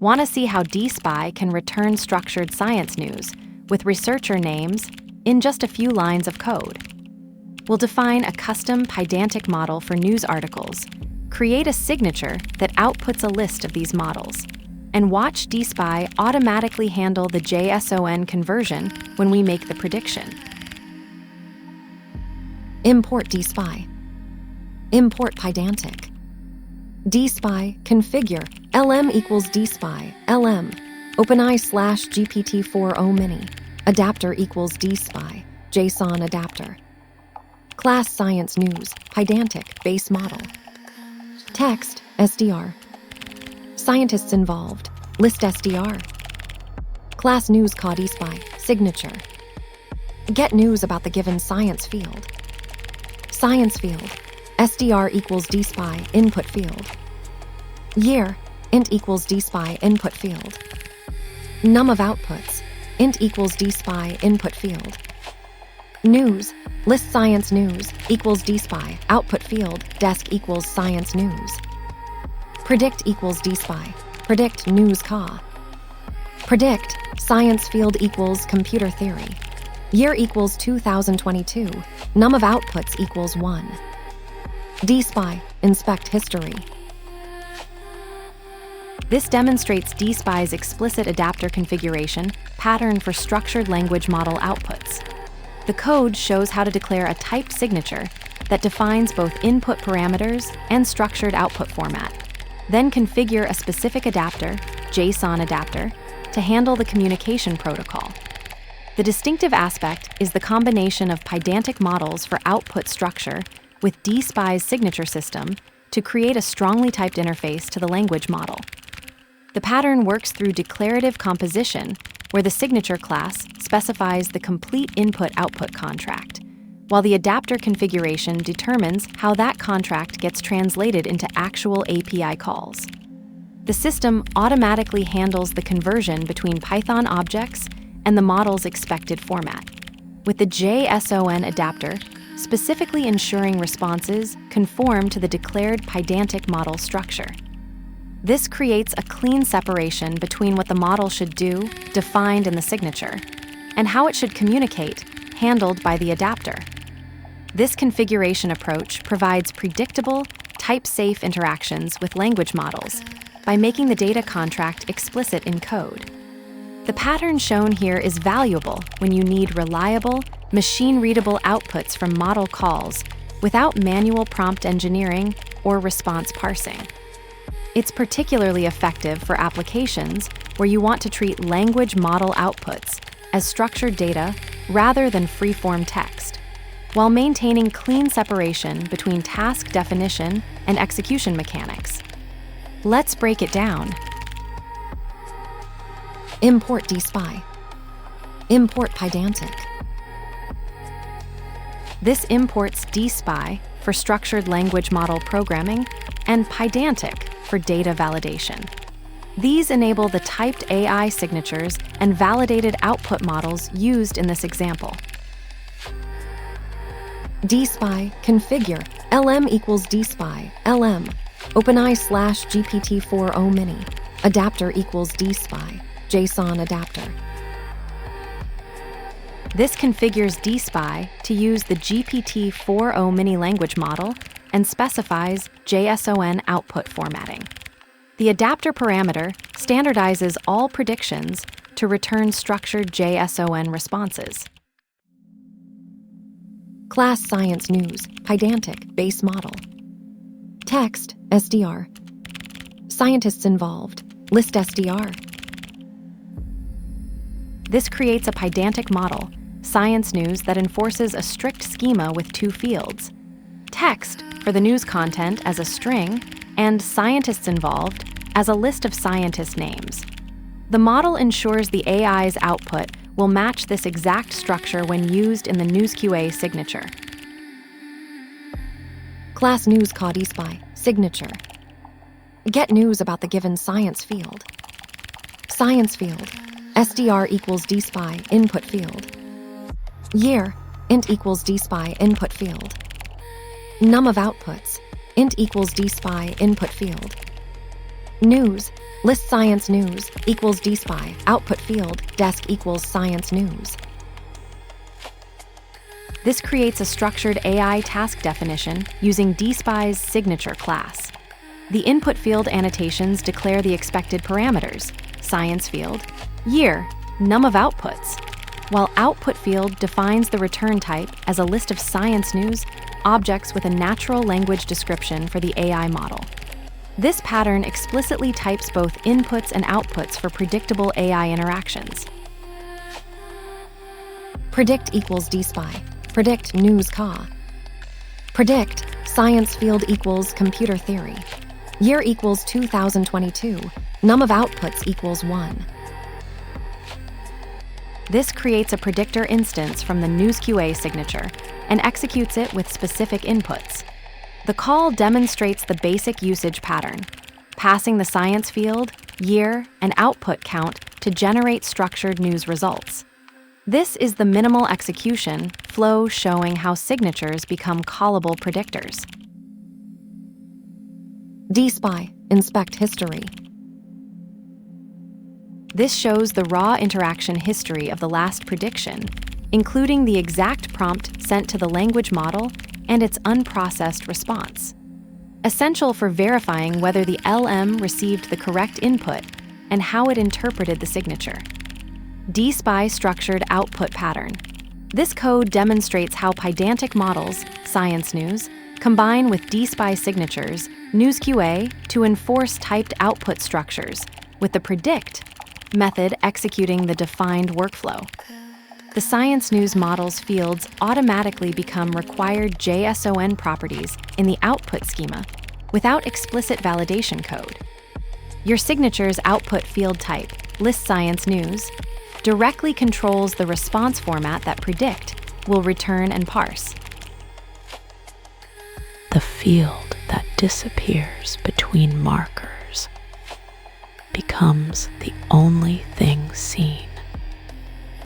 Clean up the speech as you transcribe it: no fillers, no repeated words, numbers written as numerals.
Want to see how DSPy can return structured science news with researcher names in just a few lines of code? We'll define a custom Pydantic model for news articles, create a signature that outputs a list of these models, and watch DSPy automatically handle the JSON conversion when we make the prediction. Import DSPy. Import Pydantic. DSPy configure lm equals DSPy lm OpenEye/GPT-4o mini adapter equals DSPy JSON adapter. Class Science News Pydantic base model. Text SDR. Scientists involved list SDR. Class News called DSPy signature. Get news about the given science field. Science field SDR equals DSPy input field. Year int equals DSPy input field. Num of outputs int equals DSPy input field. News list science news equals DSPy output field desk equals science news. Predict equals DSPy predict news ca. Predict science field equals computer theory. Year equals 2022. Num of outputs equals 1. DSPy inspect history. This demonstrates DSPy's explicit adapter configuration pattern for structured language model outputs. The code shows how to declare a type signature that defines both input parameters and structured output format, then configure a specific adapter, JSON adapter, to handle the communication protocol. The distinctive aspect is the combination of Pydantic models for output structure with DSPy's signature system to create a strongly typed interface to the language model. The pattern works through declarative composition, where the signature class specifies the complete input-output contract, while the adapter configuration determines how that contract gets translated into actual API calls. The system automatically handles the conversion between Python objects and the model's expected format, with the JSON adapter specifically ensuring responses conform to the declared Pydantic model structure. This creates a clean separation between what the model should do, defined in the signature, and how it should communicate, handled by the adapter. This configuration approach provides predictable, type-safe interactions with language models by making the data contract explicit in code. The pattern shown here is valuable when you need reliable, machine-readable outputs from model calls without manual prompt engineering or response parsing. It's particularly effective for applications where you want to treat language model outputs as structured data rather than free-form text, while maintaining clean separation between task definition and execution mechanics. Let's break it down. Import DSPy. Import Pydantic. This imports DSPy for structured language model programming and Pydantic for data validation. These enable the typed AI signatures and validated output models used in this example. DSPy configure lm equals DSPy lm OpenEye/GPT-4o mini adapter equals DSPy JSON adapter. This configures DSPy to use the GPT-4o mini language model and specifies JSON output formatting. The adapter parameter standardizes all predictions to return structured JSON responses. Class Science News Pydantic base model. Text SDR. Scientists involved list SDR. This creates a Pydantic model, science news, that enforces a strict schema with two fields: text for the news content as a string, and scientists involved as a list of scientist names. The model ensures the AI's output will match this exact structure when used in the NewsQA signature. Class News called DSPy signature. Get news about the given science field. Science field SDR equals DSPy input field. Year int equals DSPy input field. Num of outputs int equals DSPy input field. News. List science news equals DSPy. Output field, desk equals science news. This creates a structured AI task definition using DSPy's signature class. The input field annotations declare the expected parameters: science field, year, num of outputs, while output field defines the return type as a list of science news objects with a natural language description for the AI model. This pattern explicitly types both inputs and outputs for predictable AI interactions. Predict equals DSPy. Predict news ca. Predict science field equals computer theory. Year equals 2022. Num of outputs equals 1. This creates a predictor instance from the NewsQA signature and executes it with specific inputs. The call demonstrates the basic usage pattern, passing the science field, year, and output count to generate structured news results. This is the minimal execution flow showing how signatures become callable predictors. DSPy, inspect history. This shows the raw interaction history of the last prediction, including the exact prompt sent to the language model and its unprocessed response. Essential for verifying whether the LM received the correct input and how it interpreted the signature. DSPy structured output pattern. This code demonstrates how Pydantic models, science news, combine with DSPy signatures, NewsQA, to enforce typed output structures, with the predict method executing the defined workflow. The science news model's fields automatically become required JSON properties in the output schema without explicit validation code. Your signature's output field type, list science news, directly controls the response format that predict will return and parse. The field that disappears between markers becomes the only thing seen.